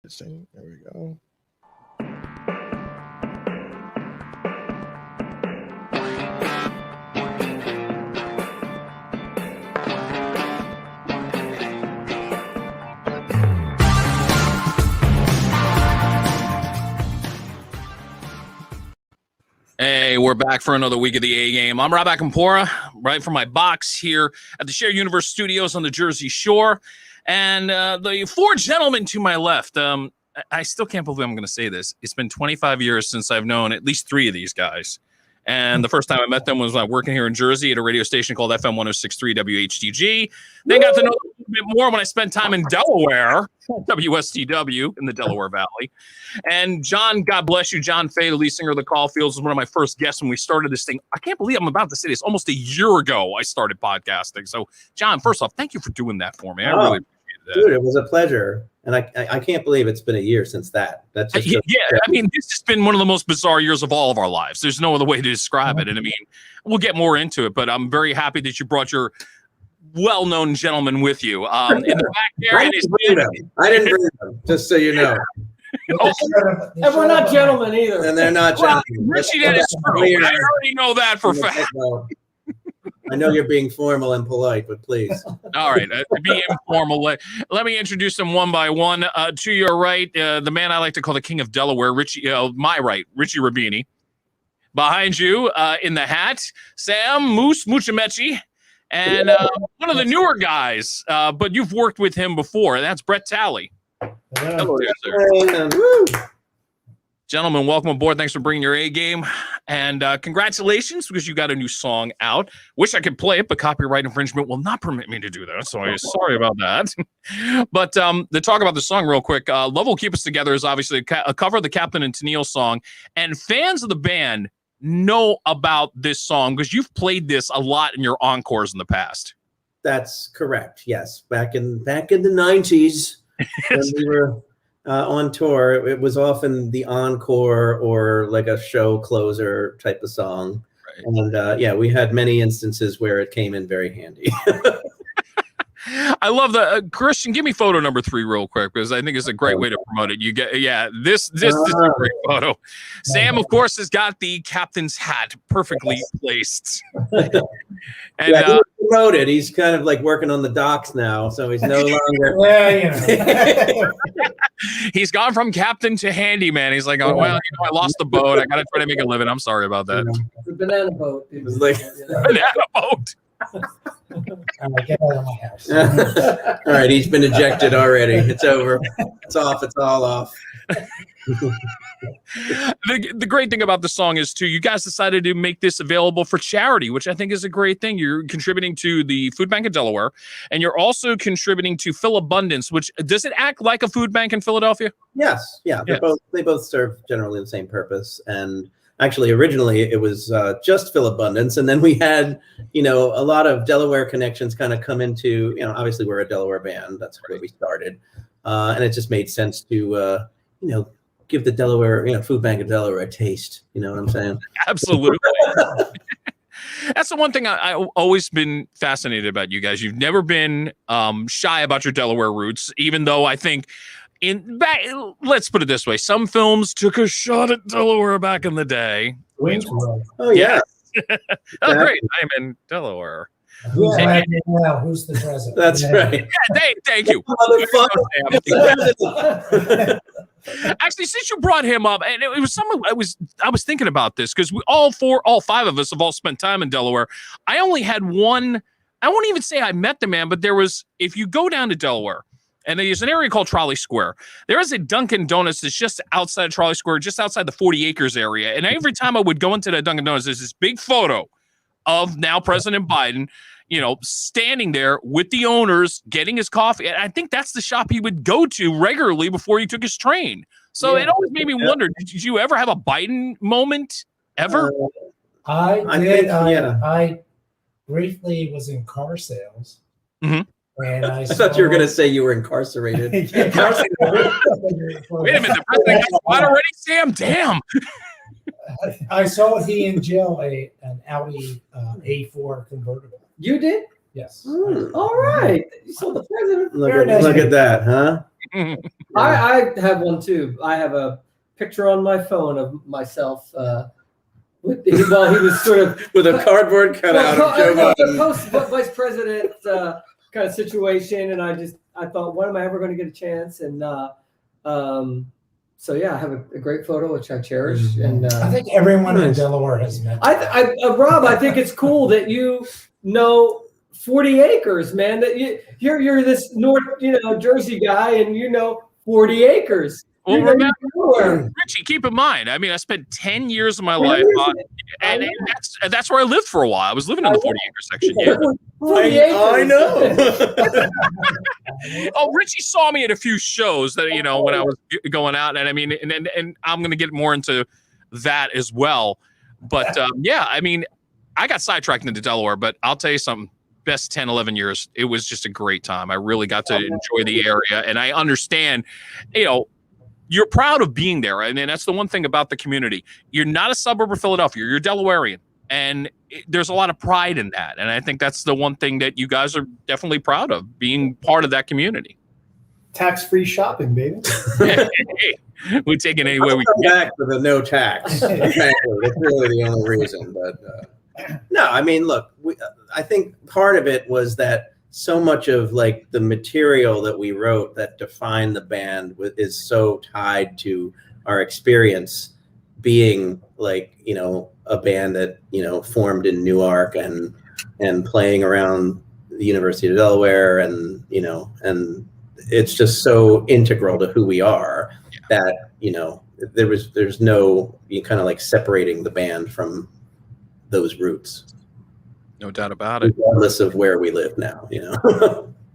There we go. Hey, we're back for another week of the A Game. I'm Rob Akampora, right from my box here at the Share Universe Studios on the Jersey Shore. And the four gentlemen to my left, I still can't believe I'm going to say this. It's been 25 years since I've known at least three of these guys. And the first time I met them was working here in Jersey at a radio station called FM 106.3 WHTG. Then got to know them a little bit more when I spent time in Delaware, WSTW in the Delaware Valley. And John, God bless you, John Fay, the lead singer of the Caulfields, was one of my first guests when we started this thing. I can't believe I'm about to say this. Almost a year ago, I started podcasting. So, John, first off, thank you for doing that for me. I really appreciate that. Dude, it was a pleasure. And I can't believe it's been a year since that. That's just I mean, this has been one of the most bizarre years of all of our lives. There's no other way to describe it. And I mean, we'll get more into it, but I'm very happy that you brought your well-known gentleman with you. In the back there, I didn't bring them, just so you know. And we're not gentlemen either. And they're not gentlemen. Richie, that is true. I already know that for a fact. I know you're being formal and polite, but please. All right, be informal. Let me introduce them one by one. To your right, the man I like to call the King of Delaware, Richie. My right, Richie Rabini. Behind you, in the hat, Sam Moose Muchamechi, and one of the newer guys, but you've worked with him before, and that's Brett Talley. Hello there, sir. Gentlemen, welcome aboard. Thanks for bringing your A game. And congratulations, because you got a new song out. Wish I could play it, but copyright infringement will not permit me to do that. So I'm sorry about that. But to talk about the song real quick, Love Will Keep Us Together is obviously a cover of the Captain and Tennille song. And fans of the band know about this song because you've played this a lot in your encores in the past. That's correct. Yes. Back in the 90s, when we were on tour, it was often the encore or like a show closer type of song. Right. And we had many instances where it came in very handy. I love the Christian. Give me photo number 3 real quick, because I think it's a great way to promote it. You get, this is a great photo. Sam, of course, has got the captain's hat perfectly placed. And he's promoted. He's kind of like working on the docks now, so he's no longer. He's gone from captain to handyman. He's like, oh, well, I lost the boat. I got to try to make a living. I'm sorry about that. The banana boat. It was like banana boat. Get out of my house. All right, he's been ejected already. It's over. It's off. It's all off. The great thing about the song is, too, you guys decided to make this available for charity, which I think is a great thing. You're contributing to the Food Bank of Delaware, and you're also contributing to Phil Abundance, which, does it act like a food bank in Philadelphia? Yes. Yeah. They both serve generally the same purpose. And actually, originally, it was just Phil Abundance. And then we had, a lot of Delaware connections kind of come into, obviously we're a Delaware band. That's where we started. And it just made sense to, give the Delaware, Food Bank of Delaware a taste. You know what I'm saying? Absolutely. That's the one thing I've always been fascinated about you guys. You've never been shy about your Delaware roots, even though I think let's put it this way. Some films took a shot at Delaware back in the day. Oh, yeah. Oh, great. I'm in Delaware. Who's the president? That's right. Yeah, thank you. Actually, since you brought him up, and it was someone I was thinking about this, because all 5 of us have all spent time in Delaware. I only had one. I won't even say I met the man, but there was. If you go down to Delaware, and there's an area called Trolley Square. There is a Dunkin' Donuts that's just outside of Trolley Square, just outside the 40 acres area. And every time I would go into that Dunkin' Donuts, there's this big photo of now President Biden, standing there with the owners, getting his coffee. And I think that's the shop he would go to regularly before he took his train. So it always made me wonder, did you ever have a Biden moment? Ever? I did. I briefly was in car sales. Mm-hmm. And I thought you were going to say you were incarcerated. Wait a minute, the president got caught already, Sam? Damn. I saw he in jail an Audi A4 convertible. You did? Yes. All right. You saw the president. Look at that, huh? I have one too. I have a picture on my phone of myself while he was sort of with a cardboard cutout of Joe Biden. Post vice president kind of situation, and I thought, when am I ever going to get a chance? And so yeah, I have a great photo which I cherish, and I think everyone in Delaware has met. Rob, I think it's cool that you know 40 acres, man. That you're this North Jersey guy, and 40 acres. Well, remember, Richie, keep in mind, I mean, I spent 10 years of my life and that's where I lived for a while. I was living in the 40-acre section. Yeah. 40 acres. I know. Oh, Richie saw me at a few shows that, when I was going out. And I mean, and I'm going to get more into that as well. But yeah, I mean, I got sidetracked into Delaware, but I'll tell you something. Best 10, 11 years. It was just a great time. I really got to enjoy the area. And I understand, you're proud of being there. I mean, that's the one thing about the community. You're not a suburb of Philadelphia. You're Delawarean. And there's a lot of pride in that. And I think that's the one thing that you guys are definitely proud of, being part of that community. Tax-free shopping, baby. Hey, we take it any way we can. Back for the no tax. That's really the only reason. But no, I mean, look, I think part of it was that so much of like the material that we wrote that defined the band is so tied to our experience being like, a band that, formed in Newark and playing around the University of Delaware and it's just so integral to who we are that, there's no kind of like separating the band from those roots. No doubt about it. Regardless of where we live now,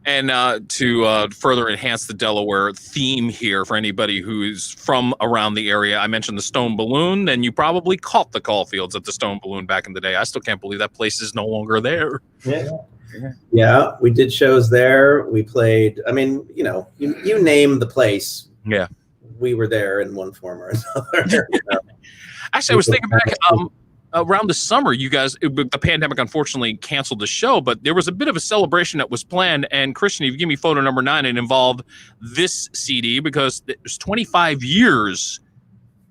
And to further enhance the Delaware theme here for anybody who's from around the area, I mentioned the Stone Balloon, and you probably caught the Caulfields at the Stone Balloon back in the day. I still can't believe that place is no longer there. Yeah, we did shows there. We played, I mean, you name the place. Yeah. We were there in one form or another. Actually, I was thinking back, around the summer, you guys, the pandemic unfortunately canceled the show, but there was a bit of a celebration that was planned. And Christian, if you give me photo number 9, it involved this CD because it was 25 years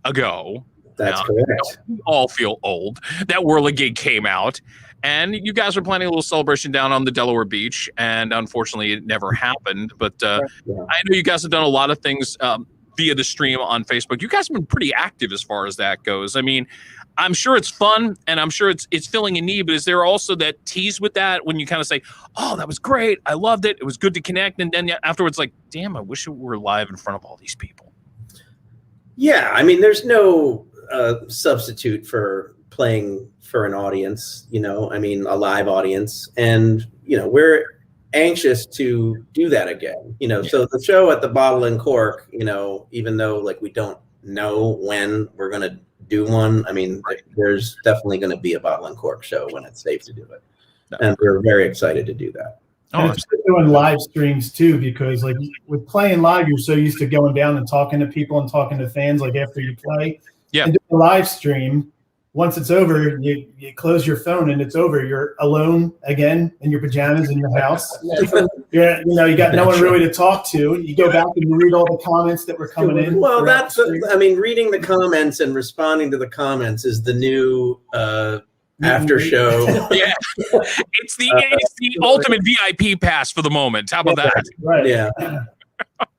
ago. That's correct. We all feel old. That Whirligig came out, and you guys were planning a little celebration down on the Delaware beach, and unfortunately, it never happened. But I know you guys have done a lot of things via the stream on Facebook. You guys have been pretty active as far as that goes. I mean, I'm sure it's fun, and I'm sure it's filling a need, but is there also that tease with that when you kind of say, oh, that was great, I loved it, it was good to connect, and then afterwards, like, damn, I wish it were live in front of all these people? Yeah, I mean, there's no substitute for playing for an audience, I mean, a live audience, and, we're anxious to do that again, so the show at the Bottle and Cork, even though, like, we don't know when we're going to do one. I mean, there's definitely going to be a Bottle and Cork show when it's safe to do it. And we're very excited to do that. And it's doing live streams too, because like with playing live, you're so used to going down and talking to people and talking to fans like after you play. Yeah. And doing a live stream, once it's over, you close your phone and it's over. You're alone again in your pajamas in your house. You got no one really to talk to. You go back and you read all the comments that were coming in. Well, reading the comments and responding to the comments is the new after show. Yeah, it's the ultimate VIP pass for the moment. How about that? Right. Yeah.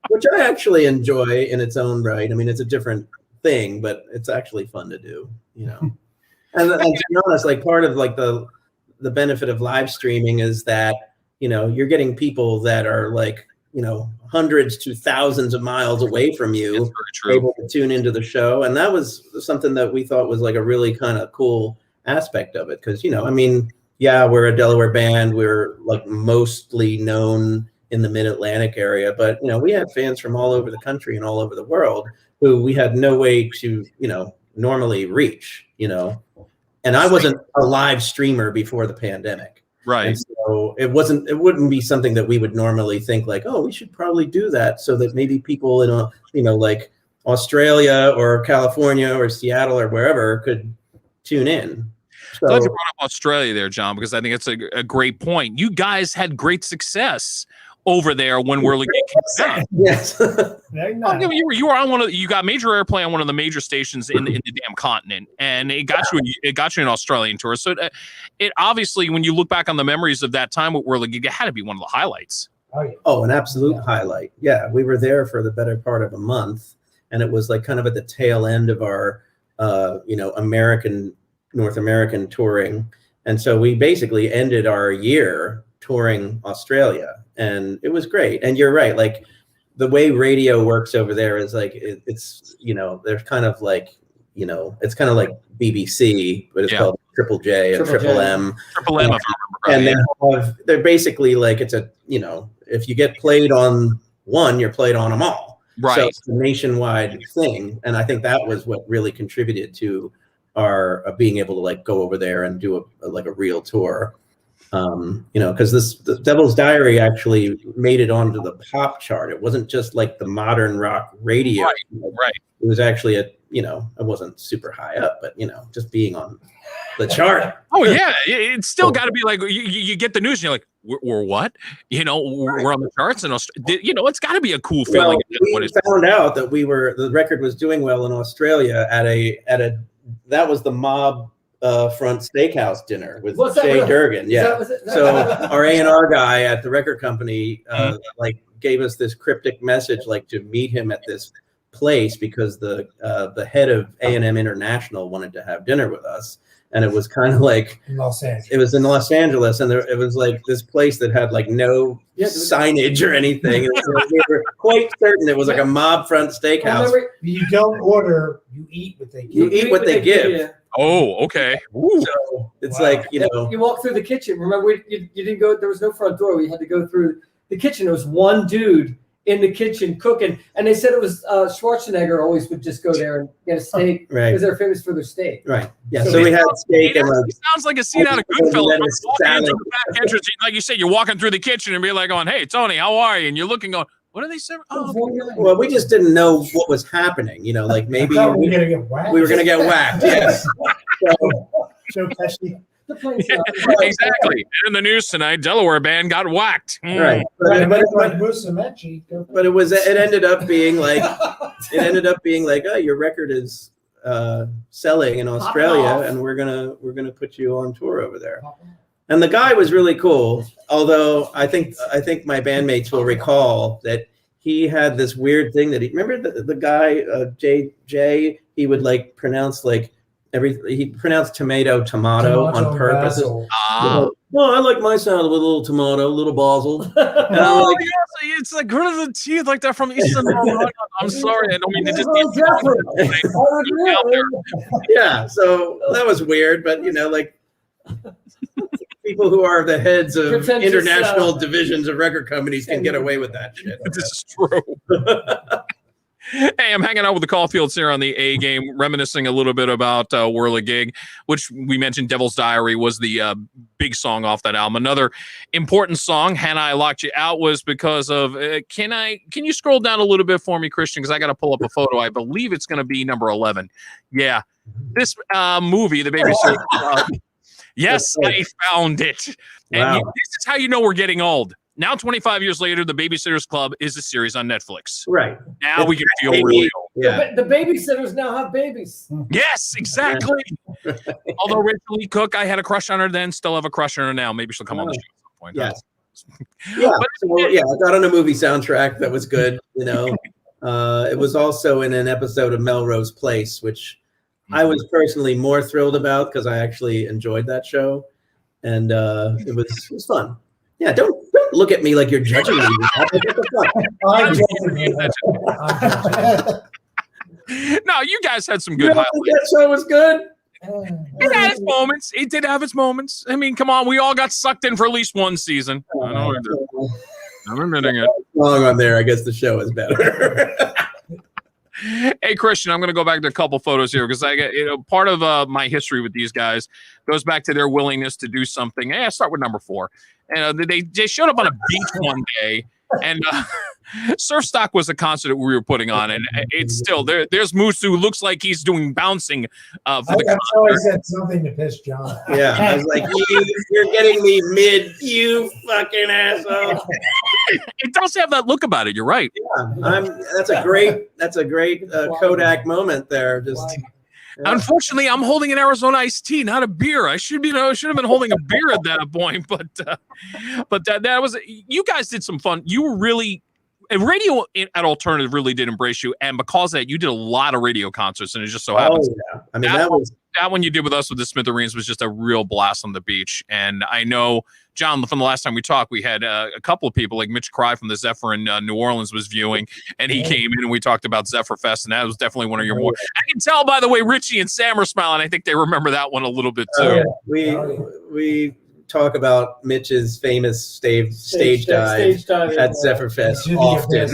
Which I actually enjoy in its own right. I mean, it's a different thing, but it's actually fun to do, And to be honest, like part of like the benefit of live streaming is that, you're getting people that are like, hundreds to thousands of miles away from you able to tune into the show. And that was something that we thought was like a really kind of cool aspect of it. Cause, I mean, yeah, we're a Delaware band. We're like mostly known in the mid-Atlantic area, but, we had fans from all over the country and all over the world who we had no way to, normally reach, and I wasn't a live streamer before the pandemic. Right. And so it wouldn't be something that we would normally think like, oh, we should probably do that so that maybe people in like Australia or California or Seattle or wherever could tune in. So, glad you brought up Australia there, John, because I think it's a great point. You guys had great success over there when Whirligig came out. Yes. Very nice. You were on you got major airplay on one of the major stations in the damn continent, and it got you an Australian tour. So it obviously, when you look back on the memories of that time with Whirligig, it had to be one of the highlights. Oh, an absolute highlight. Yeah, we were there for the better part of a month, and it was like kind of at the tail end of our, North American touring. And so we basically ended our year touring Australia, and it was great. And you're right, like the way radio works over there is like, it's, there's kind of like, it's kind of like BBC, but it's called Triple J and Triple M. Triple M, and they're basically like, it's a, if you get played on one, you're played on them all. Right. So it's a nationwide thing. And I think that was what really contributed to our being able to like go over there and do a real tour. Because the Devil's Diary actually made it onto the pop chart. It wasn't just like the modern rock radio. Right. It was actually it wasn't super high up, but just being on the chart. Oh yeah, it's still got to be like you get the news and you're like, we're what? We're on the charts, and it's got to be a cool feeling. Well, we found out that the record was doing well in Australia at that was the Mob front steakhouse dinner with Jay Durgan. Yeah. So our A&R guy at the record company gave us this cryptic message to meet him at this place because the head of A&M International wanted to have dinner with us. And it was kind of like Los Angeles. It was in Los Angeles, and it was like this place that had no signage or anything. We were quite certain it was like a mob front steakhouse. You don't order, you eat what they give. You eat what they give. Oh, okay. So it's you walk through the kitchen. Remember, you didn't go. There was no front door. We had to go through the kitchen. There was one dude in the kitchen cooking, and they said it was Schwarzenegger always would just go there and get a steak because they're famous for their steak. Right. Yeah. So we had steak. It sounds like a scene out of Goodfellas. Like you said, you're walking through the kitchen and be like, "Going, hey, Tony, how are you?" And you're looking, going, "What are they saying?" Oh, well, we just didn't know what was happening. Like maybe we were going to get whacked. Yes. So Pesci. Exactly. And in the news tonight, Delaware band got whacked. Right. But it ended up being like, oh, your record is selling in Australia, and we're gonna put you on tour over there. And the guy was really cool. Although I think my bandmates will recall that he had this weird thing that remember the guy Jay, he would pronounce he pronounced tomato on purpose. Well, I like my sound with a little tomato, a little basil. Oh, yes, it's like grit of the teeth, like that from Eastern. I'm sorry, I don't mean to just. Yeah, so that was weird, but people who are the heads of international divisions of record companies can get away with that shit. This is true. Hey, I'm hanging out with the Caulfields here on the A Game, reminiscing a little bit about Whirligig, which we mentioned. Devil's Diary was the big song off that album. Another important song, Hannah, I Locked You Out, was because of. Can you scroll down a little bit for me, Christian? Because I got to pull up a photo. I believe it's going to be number 11. Yeah, this movie, The Babysitter. Yes, I found it. And this is how you know we're getting old. Now, 25 years later, The Babysitter's Club is a series on Netflix. Right. Now we can feel really old. Yeah. The babysitters now have babies. Yes, exactly. Although Rachel Lee Cook, I had a crush on her then, still have a crush on her now. Maybe she'll come on the show at some point. Yes. I got on a movie soundtrack that was good. It was also in an episode of Melrose Place, which I was personally more thrilled about because I actually enjoyed that show, and it was fun. Yeah, don't look at me like you're judging me. No, you guys had some good highlights. That show was good. It had its moments. It did have its moments. I mean, come on, we all got sucked in for at least one season. I'm admitting it. Long on there, I guess the show is better. Hey, Christian, I'm going to go back to a couple photos here because I get part of my history with these guys goes back to their willingness to do something. Hey, I start with number 4. And they showed up on a beach one day And Surf Stock was a concert that we were putting on, and it's still there. There's Moose, who looks like he's doing bouncing for the That's how I concert. said something to piss John. Yeah, I was like, you're getting me mid, you fucking asshole. It does have that look about it. You're right. Yeah, that's a great Kodak moment there. Just Unfortunately, I'm holding an Arizona iced tea, not a beer. I should have been holding a beer at that point, but that was, you guys did some fun. You were really, and radio at Alternative really did embrace you, and because of that, you did a lot of radio concerts, and it just so happens. Oh yeah, I mean that one you did with us with the Smithereens was just a real blast on the beach. And I know, John, from the last time we talked, we had a couple of people like Mitch Cry from the Zephyr in New Orleans was viewing, and he came in and we talked about Zephyr Fest, and that was definitely one of your more. I can tell by the way Richie and Sam are smiling. I think they remember that one a little bit too. We talk about Mitch's famous stage dive at Zephyr Fest often.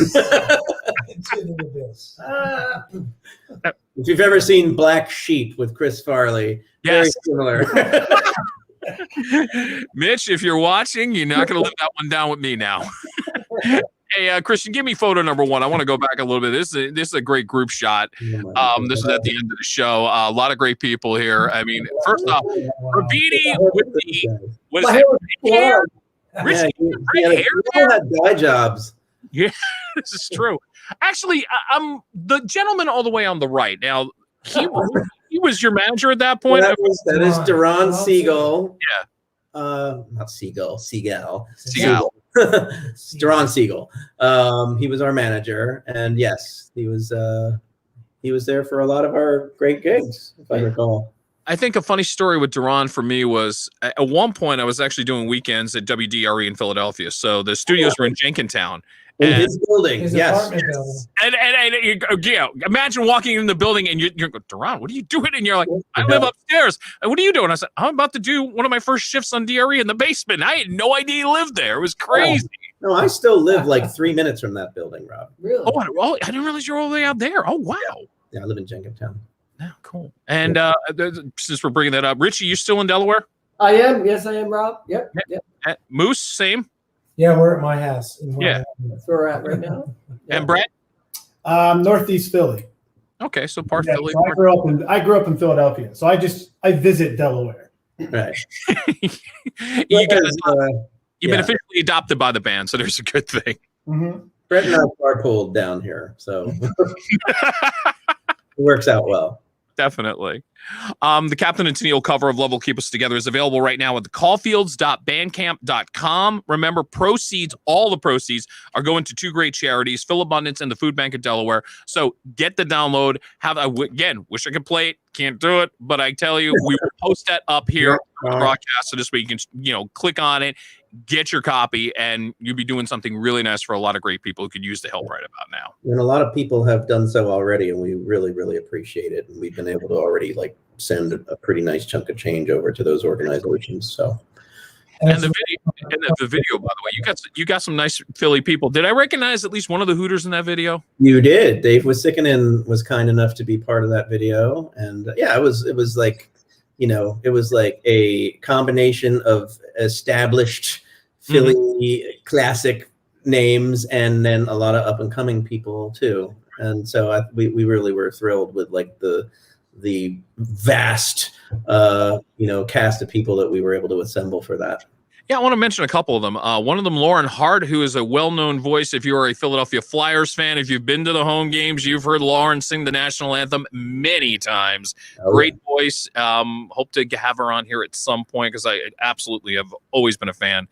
If you've ever seen Black Sheep with Chris Farley, yes. Very similar. Mitch, if you're watching, you're not going to live that one down with me now. Hey, Christian, give me photo number 1. I want to go back a little bit. This is a great group shot. This is at the end of the show. A lot of dye jobs here. I mean, first off, Rabini with the what is it? Hair? Richie, he had dye jobs. Yeah, this is true. Actually, I'm the gentleman all the way on the right. Now, he was your manager at that point. That is Duran Siegel. Yeah. Not Siegel. Duran Siegel. He was our manager, and yes, he was there for a lot of our great gigs, if I recall. I think a funny story with Duran for me was at one point I was actually doing weekends at WDRE in Philadelphia. So the studios were in Jenkintown. In his building, His yes. apartment building. And yeah, imagine walking in the building and you're going, Duran, what are you doing? And you're like, I live upstairs. And what are you doing? I said, I'm about to do one of my first shifts on DRE in the basement. I had no idea you lived there. It was crazy. No, I still live like 3 minutes from that building, Rob. Really? Oh, I didn't realize you were all the way out there. Oh, wow. Yeah, I live in Jenkintown. Yeah, cool. And since we're bringing that up, Richie, you still in Delaware? I am. Yes, I am, Rob. Yep. Moose, same. Yeah, we're at my house. Yeah. That's where we're at right now. Yeah. And Brett? Northeast Philly. Okay, so part Yeah, Philly. so I grew up in Philadelphia, so I visit Delaware. Right. You've been officially adopted by the band, so there's a good thing. Mm-hmm. Brett and I carpooled down here, so it works out well. Definitely. The Captain and Tennille cover of Love Will Keep Us Together is available right now at the caulfields.bandcamp.com. Remember, all the proceeds are going to 2 great charities, Phil Abundance and the Food Bank of Delaware. So get the download. Wish I could play it. Can't do it. But I tell you, we will post that up here on the broadcast so this way you can, click on it, get your copy, and you'll be doing something really nice for a lot of great people who could use the help right about now. And a lot of people have done so already, and we really, really appreciate it. And we've been able to already send a pretty nice chunk of change over to those organizations. So, and the video, by the way, you got some nice Philly people. Did I recognize at least one of the Hooters in that video? You did. Dave Wisickanen was kind enough to be part of that video, and yeah, it was like a combination of established Philly classic names and then a lot of up and coming people too. And so we really were thrilled with the vast cast of people that we were able to assemble for that. Yeah, I want to mention a couple of them. One of them, Lauren Hart, who is a well-known voice. If you are a Philadelphia Flyers fan, if you've been to the home games, you've heard Lauren sing the national anthem many times. Great voice. Hope to have her on here at some point because I absolutely have always been a fan.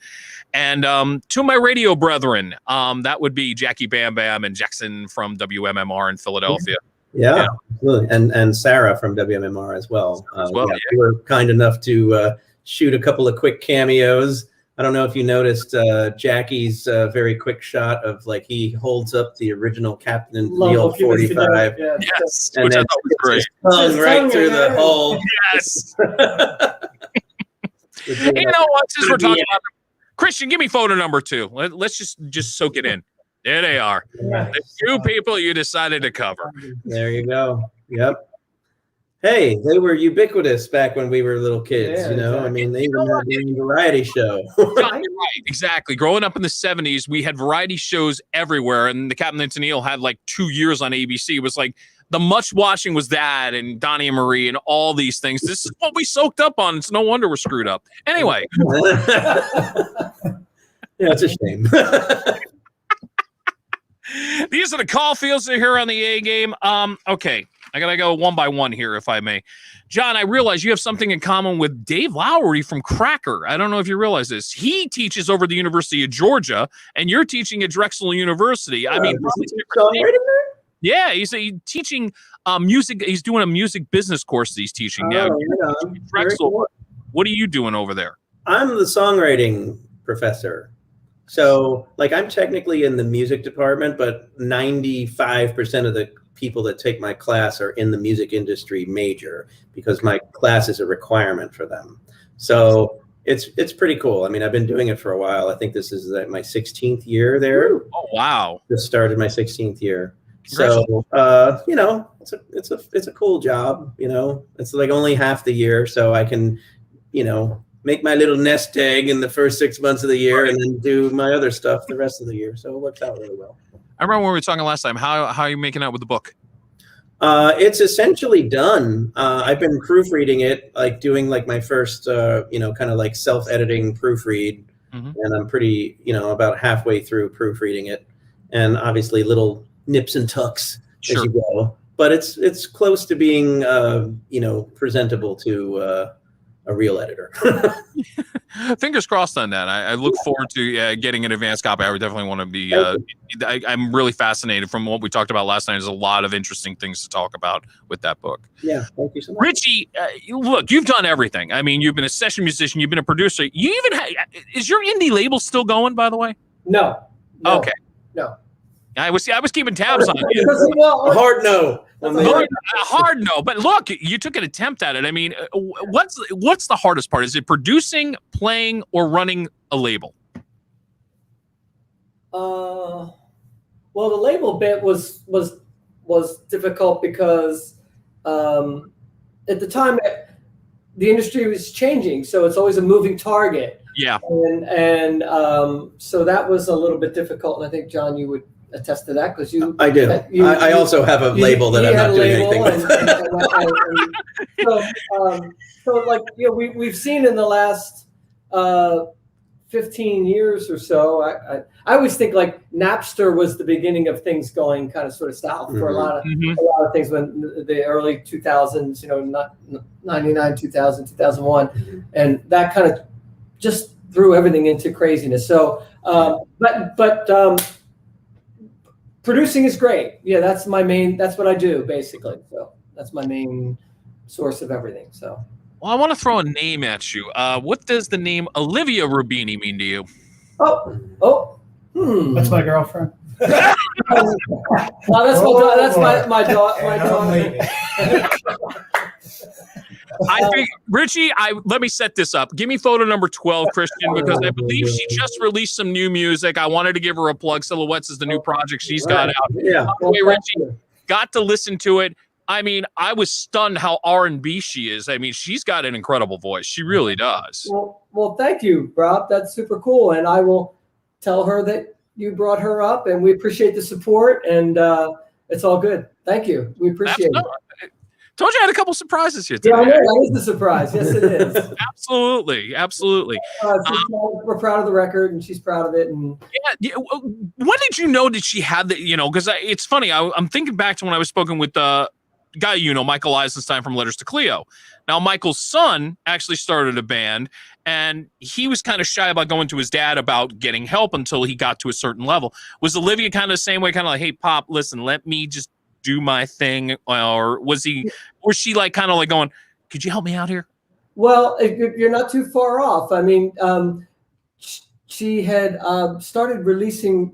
And to my radio brethren, that would be Jackie Bam Bam and Jackson from WMMR in Philadelphia. Yeah. Absolutely. And Sarah from WMMR as well. We were kind enough to shoot a couple of quick cameos. I don't know if you noticed Jackie's very quick shot of he holds up the original Captain Neil 45. Yes, and which I then thought was great. Hung right through the hole. Yes. You know what? Since we're talking about them, Christian, give me photo number 2. Let's just soak it in. There they are. The 2 people you decided to cover. There you go. Yep. Hey, they were ubiquitous back when we were little kids, Yeah, you know? exactly. I mean, they even had their own variety show. Right, exactly. Growing up in the 70s, we had variety shows everywhere, and the Captain and Tennille had like 2 years on ABC. It was like the much watching was that, and Donnie and Marie, and all these things. This is what we soaked up on. It's no wonder we're screwed up. Anyway, Yeah, it's a shame. these are the Caulfields that are here on the A game. Okay, I gotta go one by one here, if I may. John, I realize you have something in common with Dave Lowery from Cracker. I don't know if you realize this. He teaches over the University of Georgia, and you're teaching at Drexel University. I mean, yeah, he's teaching music. He's doing a music business course that he's teaching now. Drexel, Cool. what are you doing over there? I'm the songwriting professor. So, like, I'm technically in the music department, but 95% of the people that take my class are in the music industry major because my class is a requirement for them. So it's pretty cool. I mean, I've been doing it for a while. I think this is my 16th year there. Oh wow! Just started my 16th year. So you know, it's a cool job. You know, it's like only half the year, so I can, you know, make my little nest egg in the first 6 months of the year, and then do my other stuff the rest of the year. So it works out really well. I remember when we were talking last time. How are you making out with the book? It's essentially done. I've been proofreading it, like doing like my first, you know, kind of like self-editing proofread, and I'm pretty, you know, about halfway through proofreading it, and obviously little nips and tucks as you go. But it's close to being, you know, presentable to a real editor. Fingers crossed on that. I look forward to getting an advanced copy. I would definitely want to be. I'm really fascinated from what we talked about last night. There's a lot of interesting things to talk about with that book. Yeah, thank you so much. Richie, look, you've done everything. I mean, you've been a session musician. You've been a producer. You even is your indie label still going? By the way, No. Okay. No. I was keeping tabs on it. A hard no. A hard no, but look, you took an attempt at it. I mean, what's the hardest part? Is it producing, playing, or running a label? Well, the label bit was difficult because at the time the industry was changing, so it's always a moving target. Yeah, and so that was a little bit difficult, and I think John, you would attest to that because you. I do. I also have a label that I'm not doing anything with. So like, you know, we've seen in the last 15 years or so. I always think like Napster was the beginning of things going kind of sort of south for a lot of things when the early 2000s, you know, 99, 2000, 2001, and that kind of just threw everything into craziness. So, but producing is great. Yeah, that's what I do basically. So that's my main source of everything. So. Well, I want to throw a name at you. What does the name Olivia Rubini mean to you? That's my girlfriend. That's my daughter. I think Richie, let me set this up. Give me photo number 12, Christian, because I believe she just released some new music. I wanted to give her a plug. Silhouettes is the new project she's got out. Yeah. By the way, Richie, got to listen to it. I mean, I was stunned how R&B she is. I mean, she's got an incredible voice. She really does. Well, thank you, Rob. That's super cool. And I will tell her that you brought her up, and we appreciate the support, and it's all good. Thank you. We appreciate it. Told you I had a couple surprises here today. Yeah, I know. That is the surprise. Yes, it is. Absolutely. We're proud of the record, and she's proud of it. And yeah. When did you know that she had that? You know, because it's funny. I'm thinking back to when I was spoken with the guy, you know, Michael Eisenstein from Letters to Cleo. Now, Michael's son actually started a band, and he was kind of shy about going to his dad about getting help until he got to a certain level. Was Olivia kind of the same way, kind of like, hey, Pop, listen, let me just do my thing? Or was she like kind of like going, could you help me out here? Well, you're not too far off. I mean, she had started releasing,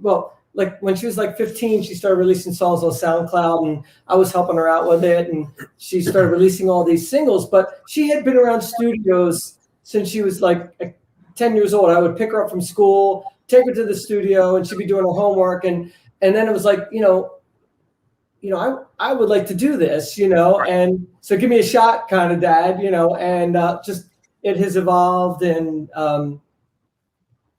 like when she was like 15, she started releasing songs on SoundCloud, and I was helping her out with it, and she started releasing all these singles. But she had been around studios since she was like 10 years old. I would pick her up from school, take her to the studio, and she'd be doing her homework, and then it was like, you know, I would like to do this, and so give me a shot kind of dad, and just it has evolved, and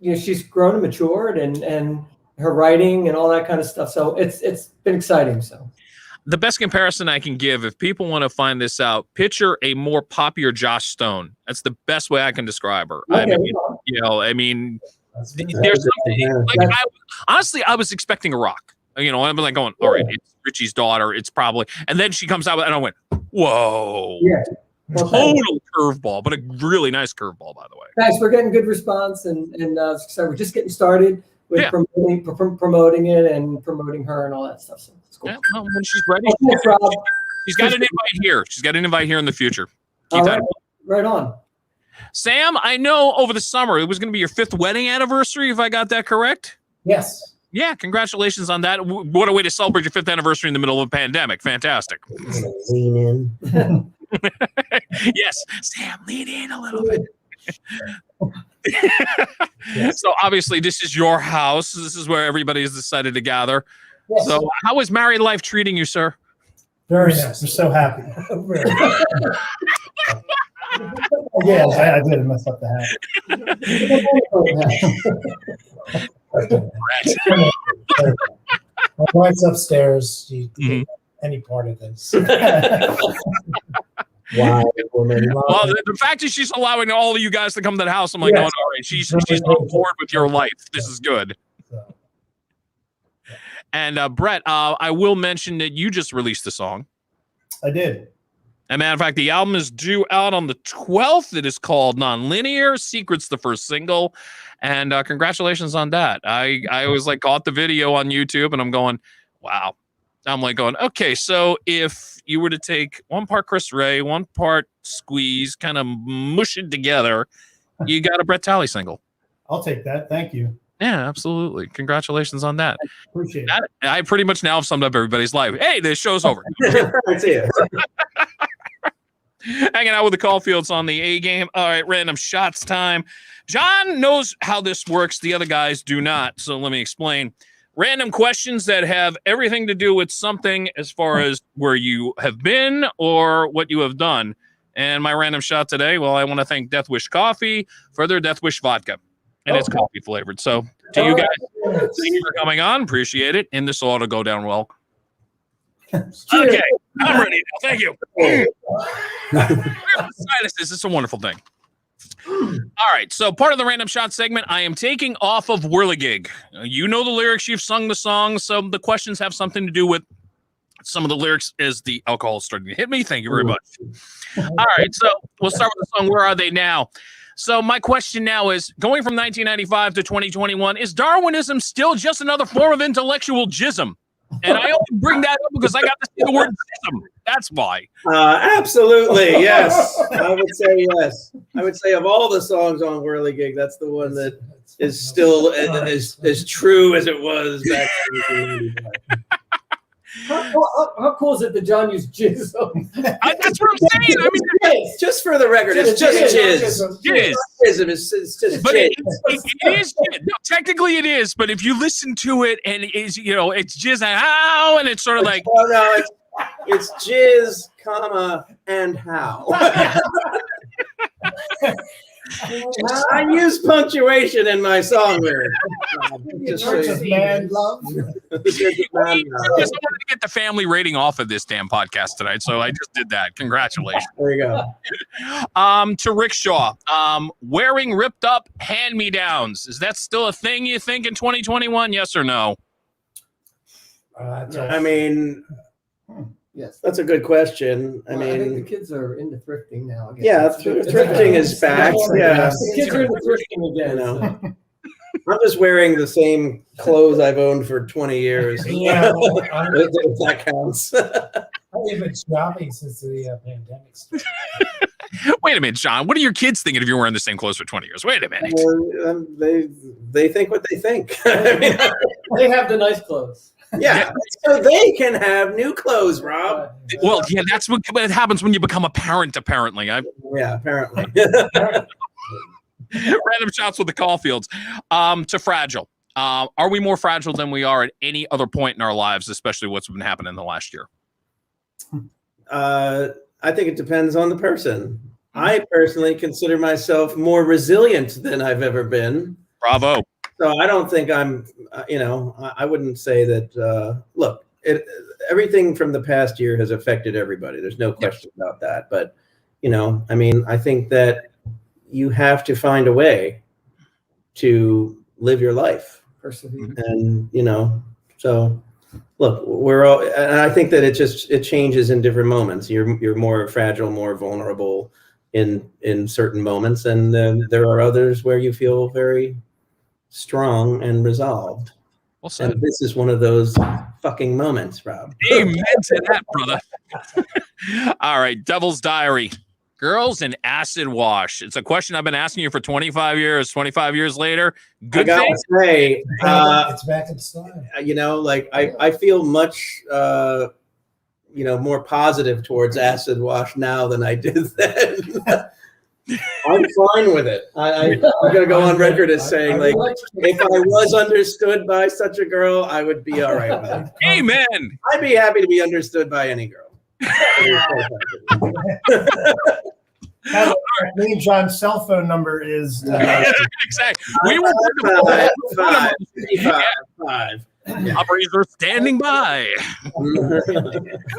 she's grown and matured, and her writing and all that kind of stuff. So it's been exciting. So the best comparison I can give, if people want to find this out, picture a more poppier Josh Stone. That's the best way I can describe her. Okay, there's something like honestly, I was expecting a rock. I'm like going, all right, it's Richie's daughter. It's probably, and then she comes out and I went, whoa, total curveball, but a really nice curveball, by the way. Thanks. We're getting good response, and so we're just getting started with promoting it and promoting her and all that stuff. So it's cool. Yeah, well, when she's ready, she's got an invite here. She's got an invite here in the future. Keep that in mind. Right on. Sam, I know over the summer it was going to be your 5th wedding anniversary, if I got that correct. Yes. Yeah, congratulations on that. What a way to celebrate your 5th anniversary in the middle of a pandemic. Fantastic. Lean in. Yes, Sam, lean in a little bit. So obviously this is your house. This is where everybody has decided to gather. Yes. So how is married life treating you, sir? Very nice. We're so happy. Yeah, I did mess up the hat. My wife's upstairs. You can get any part of this. Wow, woman. Well, the fact is she's allowing all of you guys to come to the house. I'm like, all right, she's on board with your life. This is good. And Brett, I will mention that you just released a song. I did. As a matter of fact, the album is due out on the 12th. It is called Nonlinear. Secret's the first single. And congratulations on that. I was like, caught the video on YouTube and I'm going, wow. I'm like going, okay, so if you were to take one part Chris Ray, one part Squeeze, kind of mush it together, you got a Brett Talley single. I'll take that. Thank you. Yeah, absolutely. Congratulations on that. Appreciate it. I pretty much now have summed up everybody's life. Hey, this show's over. I see it. Hanging out with the Caulfields on the A game. All right, random shots time. John knows how this works. The other guys do not. So let me explain. Random questions that have everything to do with something as far as where you have been or what you have done. And my random shot today, well, I want to thank Death Wish Coffee for their Death Wish vodka. And it's coffee flavored. So to you guys, thank you for coming on. Appreciate it. And this ought to go down well. Okay, I'm ready now. Thank you. Sinuses, it's a wonderful thing. All right, so part of the random shot segment, I am taking off of Whirligig. You know the lyrics, you've sung the song, so the questions have something to do with some of the lyrics as the alcohol is starting to hit me. Thank you very much. All right, so we'll start with the song, Where Are They Now? So my question now is, going from 1995 to 2021, is Darwinism still just another form of intellectual jism? And I only bring that up because I got to see the word jism. That's why. Absolutely, yes. I would say yes. I would say of all the songs on Whirligig, that's the one that is still as true as it was back in 1995. How cool is it that John used jizz? That's what I'm saying. I mean, just for the record, it's just jizz. Jizz. It's just But jizz. it is. No, technically, it is. But if you listen to it, and it's it's jizz and how, and it's sort of like it's jizz, comma, and how. I use punctuation in my song lyrics. Just man love. I wanted to get the family rating off of this damn podcast tonight, so I just did that. Congratulations. There you go. To Rickshaw, wearing ripped up hand-me-downs. Is that still a thing you think in 2021? Yes or no? I mean, yes, that's a good question. I think the mean, kids are into thrifting now. Again. yeah, thrifting is back. Yeah, The kids are into thrifting again. You know. So. I'm just wearing the same clothes I've owned for 20 years. Yeah, if that counts. I've been shopping since the pandemic started. Wait a minute, John. What are your kids thinking if you're wearing the same clothes for 20 years? Wait a minute. They think what they think. I mean, They have the nice clothes. yeah, so they can have new clothes, Rob. Well, yeah, that's what happens when you become a parent, apparently. Yeah, apparently. Random shots with the Caulfields. To Fragile. Are we more fragile than we are at any other point in our lives, especially what's been happening in the last year? I think it depends on the person. I personally consider myself more resilient than I've ever been. Bravo. So I don't think I'm, I wouldn't say that, look, everything from the past year has affected everybody. There's no question about that. But, I think that you have to find a way to live your life. And, so look, we're all, and I think that it changes in different moments. You're more fragile, more vulnerable in certain moments. And then there are others where you feel very strong and resolved. Well said. And this is one of those fucking moments, Rob. Amen to that, brother. All right, Devil's Diary. Girls and acid wash. It's a question I've been asking you for 25 years. 25 years later, good I thing. gotta say, it's back in style. I feel much, more positive towards acid wash now than I did then. I'm fine with it. I'm gonna go on record as saying, if I was understood by such a girl, I would be all right with it. Amen. I'd be happy to be understood by any girl. Me and John's cell phone number is Exactly. We were five. Operators are standing by. All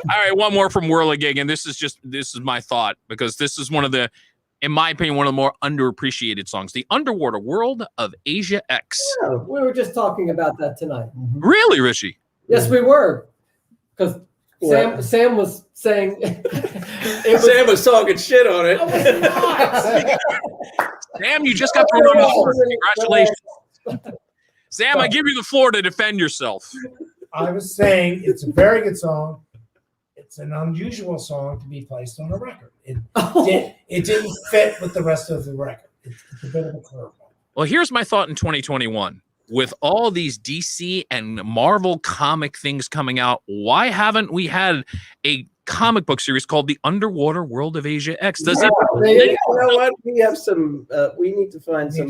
right, one more from Whirligig, and this is my thought, because this is one of the, in my opinion, one of the more underappreciated songs, The Underwater World of Asia X. Yeah, we were just talking about that tonight. Really, Richie? Yes, we were. Because Sam was saying Sam was talking shit on it. Sam, you just got thrown on the floor. Congratulations. Sam, I give you the floor to defend yourself. I was saying it's a very good song. It's an unusual song to be placed on a record. It didn't fit with the rest of the record. It's a bit of a curveball. Well, here's my thought in 2021. With all these DC and Marvel comic things coming out, why haven't we had a comic book series called The Underwater World of Asia X? You know what? We have some. We need to find some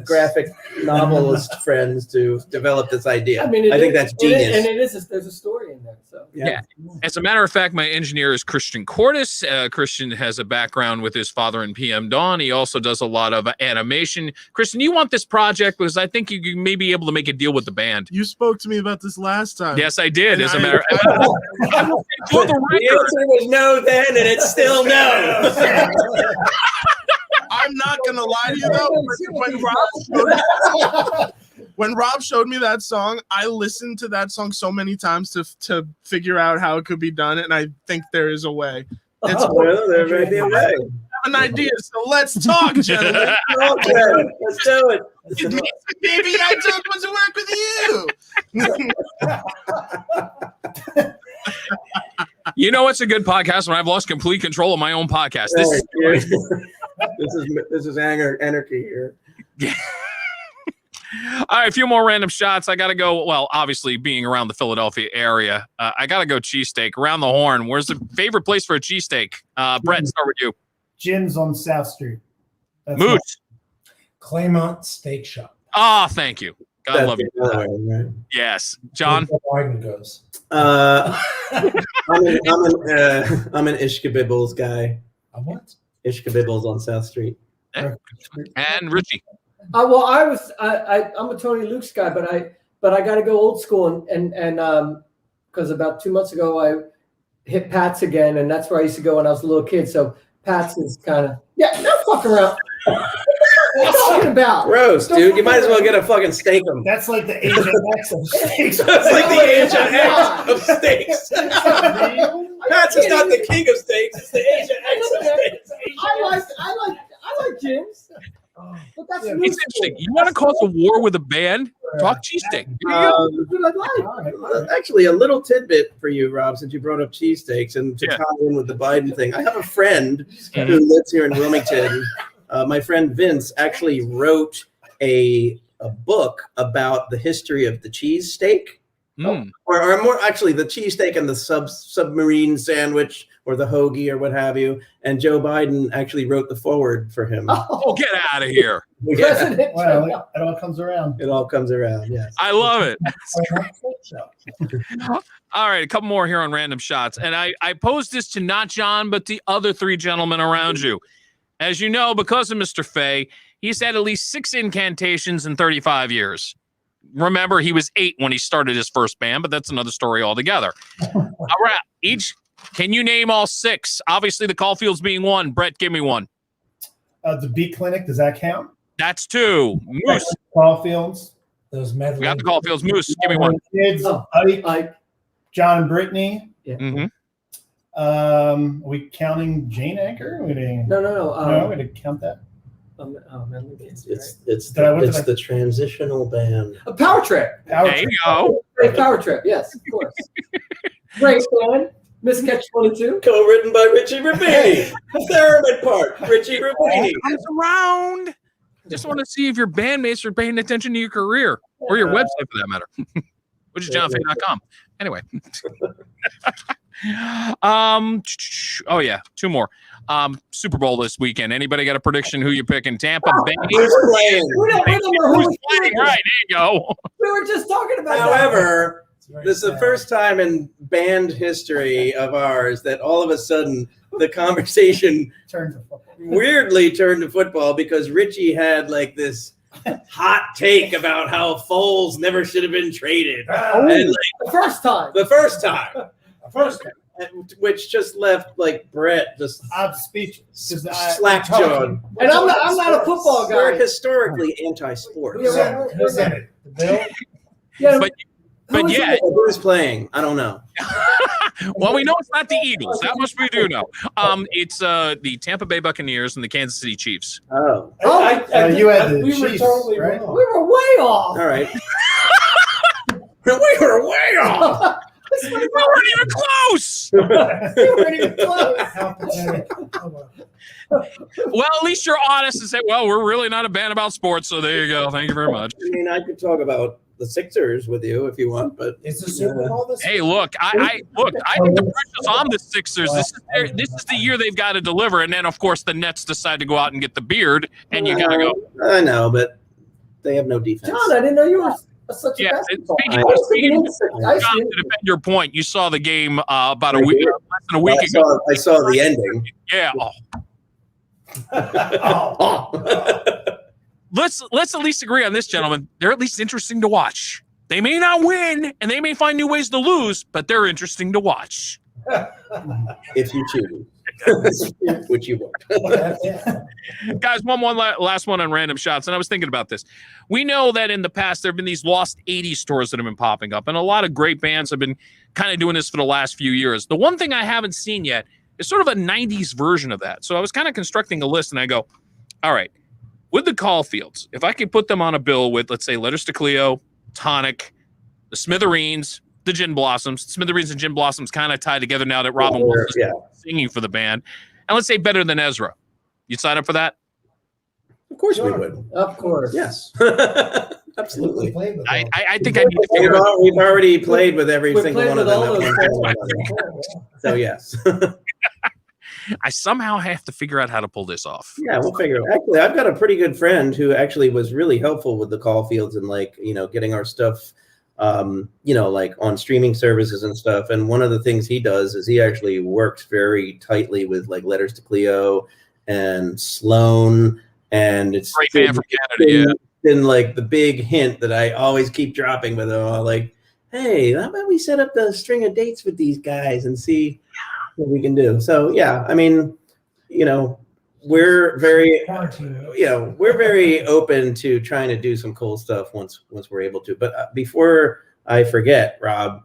graphic novelist friends to develop this idea. I think that's genius. There's a story in there. So yeah. As a matter of fact, my engineer is Christian Cordes. Christian has a background with his father in PM Dawn. He also does a lot of animation. Christian, you want this project because I think you may be able to make a deal with the band. You spoke to me about this last time. Yes, I did. As a matter of fact, the answer was no then, and it's still no. I'm not gonna lie to you though. When Rob showed me that song, I listened to that song so many times to figure out how it could be done, and I think there is a way. There may be a way. I have an idea, so let's talk, gentlemen. Let's do it. Maybe I don't want to work with you. You know, it's a good podcast when I've lost complete control of my own podcast. This is anarchy here. All right, a few more random shots. I got to go. Well, obviously, being around the Philadelphia area, I got to go cheesesteak. Around the horn, where's the favorite place for a cheesesteak? Brett, start with you. Jim's on South Street. Moose. Claymont Steak Shop. Ah, thank you. God love you. Right? Yes. John? Biden goes. I'm an Ishkabibbles guy. A what? Ishkabibbles on South Street. And Richie? Well, I'm a Tony Luke's guy, but I got to go old school and because about 2 months ago I hit Pat's again, and that's where I used to go when I was a little kid. So Pat's is kind of no fuck around. What are you talking about? Gross, dude. You might as well get a fucking steak 'em. That's like the Asian X of steaks. That's like the Asian X of steaks. Pat's is not the king of steaks. It's the Asian X of steaks. I like Jim's. But that's It's interesting. You want to cause a war with a band? Talk cheesesteak. Actually, a little tidbit for you, Rob, since you brought up cheesesteaks and to tie in with the Biden thing. I have a friend who lives here in Wilmington. My friend Vince actually wrote a book about the history of the cheesesteak. or more actually the cheesesteak and the submarine sandwich or the hoagie or what have you. And Joe Biden actually wrote the foreword for him. Oh, get out of here. President Well, Trump. it all comes around. It all comes around. Yes. I love it. All right, a couple more here on Random Shots. And I posed this to not John, but the other three gentlemen around you. As you know, because of Mr. Fay, he's had at least 6 incantations in 35 years. Remember, he was 8 when he started his first band, but that's another story altogether. All right, can you name all 6? Obviously, the Caulfields being one. Brett, give me one. The Bee Clinic, does that count? That's 2. Moose. Caulfields. Those We medley. got the Caulfields. Moose, give me one. Kids, Ike, John and Brittany. Mm-hmm. Are we counting Jane Anchor? No. No, I'm going to count that. It's the transitional band. A Power Trip. There you go. Great Power Trip. Yes, of course. Great band. Miss Catch 22. Co-written by Richie Rabini. The theremin part, Richie Rabini. Comes around. Just want to see if your bandmates are paying attention to your career or your website for that matter, which is johnfay.com. Anyway. Oh yeah, 2 more. Super Bowl this weekend. Anybody got a prediction who you picking? Tampa Bay. Who's playing? Who's playing? Right, there you go. We were just talking about However, this is the first time in band history of ours that all of a sudden the conversation Turn to football. weirdly turned to football because Richie had like this hot take about how Foles never should have been traded. And, like, the first time. the first time. Which just left like Brett just I'm speechless. slack-jawed. And I'm not a football guy. We're historically anti-sports. Yeah, Who's in it? The Bill? Yeah, But yeah, Who's playing? I don't know. well, we know it's not the Eagles. That much we do know. It's the Tampa Bay Buccaneers and the Kansas City Chiefs. Oh, you had the we were Chiefs, totally right? wrong. we were way off. all right. We were way off. We weren't even close. We weren't even close. How pathetic. Oh, well. Well, at least you're honest and say, well, we're really not a band about sports. So there you go. Thank you very much. I mean, I could talk about the Sixers with you if you want, but Is the Super Bowl this Hey, look, I think the pressure's on the Sixers. This is the year they've got to deliver. And then, of course, the Nets decide to go out and get the beard, and you got to go. I know, but they have no defense. John, I didn't know you were such a Yeah, basketball. speaking I John, see. to defend your point, you saw the game about a week, less than a week Well, ago. I saw the ending. Yeah. Let's at least agree on this, gentlemen. They're at least interesting to watch. They may not win, and they may find new ways to lose, but they're interesting to watch. If you choose, which you won't. Guys, one last one on Random Shots, and I was thinking about this. We know that in the past there have been these lost 80s stores that have been popping up, and a lot of great bands have been kind of doing this for the last few years. The one thing I haven't seen yet is sort of a 90s version of that. So I was kind of constructing a list, and I go, all right, with the Caulfields, if I could put them on a bill with, let's say, Letters to Cleo, Tonic, the Smithereens, the Gin Blossoms. Smithereens and Gin Blossoms kind of tied together now that Robin Wilson is singing for the band. And let's say Better Than Ezra. You'd sign up for that? Of course we would. Of course. Yes. Absolutely. I think I need to figure out. We've already played with every We've single played one of with them. all at those one bands. time. So yes. I somehow have to figure out how to pull this off. Yeah, we'll figure it out. Actually, I've got a pretty good friend who actually was really helpful with the Caulfields and like, getting our stuff, like on streaming services and stuff. And one of the things he does is he actually works very tightly with like Letters to Cleo and Sloan. And it's Great band from Canada, been like the big hint that I always keep dropping with them. I'm like, hey, how about we set up the string of dates with these guys and see what we can do. So yeah, I mean, we're very we're very open to trying to do some cool stuff once we're able to. But before I forget, Rob,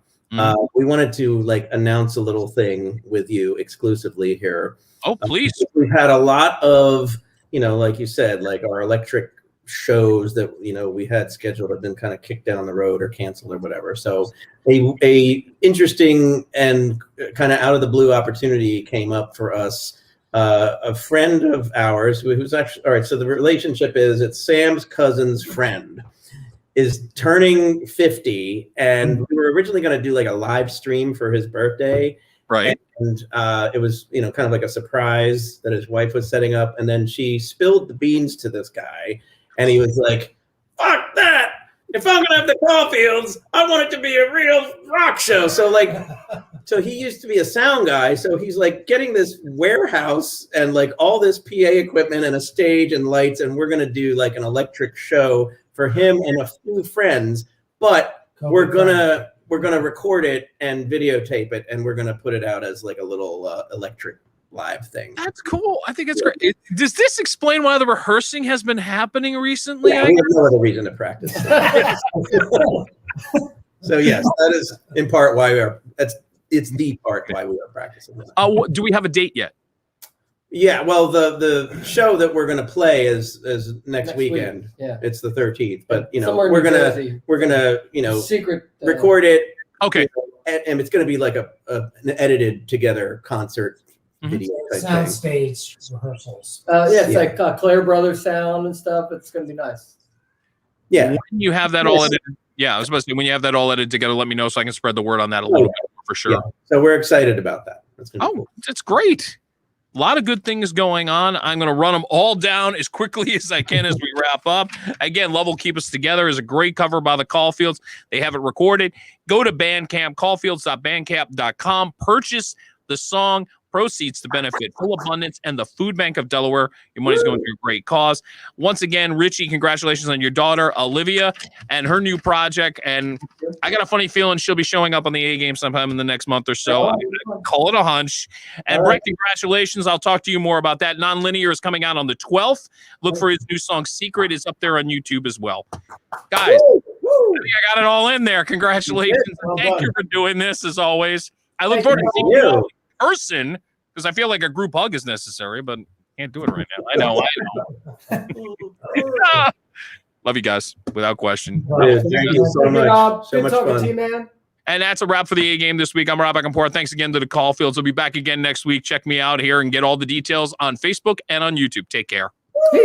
we wanted to like announce a little thing with you exclusively here. Oh, please. We've had a lot of, like you said, like our electric shows that we had scheduled have been kind of kicked down the road or canceled or whatever. So a interesting and kind of out of the blue opportunity came up for us. A friend of ours who's actually all right. So the relationship is it's Sam's cousin's friend, is turning 50, and we were originally going to do like a live stream for his birthday. Right. And it was, kind of like a surprise that his wife was setting up. And then she spilled the beans to this guy. And he was like, fuck that. If I'm going to have the Caulfields, I want it to be a real rock show. So he used to be a sound guy. So he's like getting this warehouse and like all this PA equipment and a stage and lights. And we're going to do like an electric show for him and a few friends. But we're going to record it and videotape it, and we're going to put it out as like a little electric live thing. That's cool. I think it's great. Does this explain why the rehearsing has been happening recently? Yeah, we have no other reason to practice. So yes, that is in part why it's the part why we are practicing. Do we have a date yet? Yeah, well, the show that we're going to play is next weekend. Week. Yeah, it's the 13th. But Somewhere we're gonna secret record it. Okay, and it's going to be like an edited together concert video type Sound thing. stage rehearsals. It's like Claire Brothers sound and stuff. It's going to be nice. Yeah, when you have that all edited. Yeah, I was supposed to say, when you have that all edited together, let me know so I can spread the word on that a little bit more for sure. Yeah. So we're excited about that. That's gonna be cool. That's great. A lot of good things going on. I'm going to run them all down as quickly as I can as we wrap up. Again, Love Will Keep Us Together is a great cover by the Caulfields. They have it recorded. Go to Bandcamp, caulfields.bandcamp.com. Purchase the song. Proceeds to benefit Full Abundance and the Food Bank of Delaware. Your money's going to a great cause. Once again, Richie, congratulations on your daughter, Olivia, and her new project. And I got a funny feeling she'll be showing up on the A game sometime in the next month or so. I'm going to call it a hunch. And Brett, congratulations. I'll talk to you more about that. Nonlinear is coming out on the 12th. Look for his new song, Secret, is up there on YouTube as well. Guys, I got it all in there. Congratulations. Thank you for doing this, as always. I look forward to seeing you in person, because I feel like a group hug is necessary, but can't do it right now. I know. Love you guys, without question. Thank you so much. So Good much talking fun. to you, man. And that's a wrap for the A game this week. I'm Rob Akinport. Thanks again to the Caulfields. We'll be back again next week. Check me out here and get all the details on Facebook and on YouTube. Take care.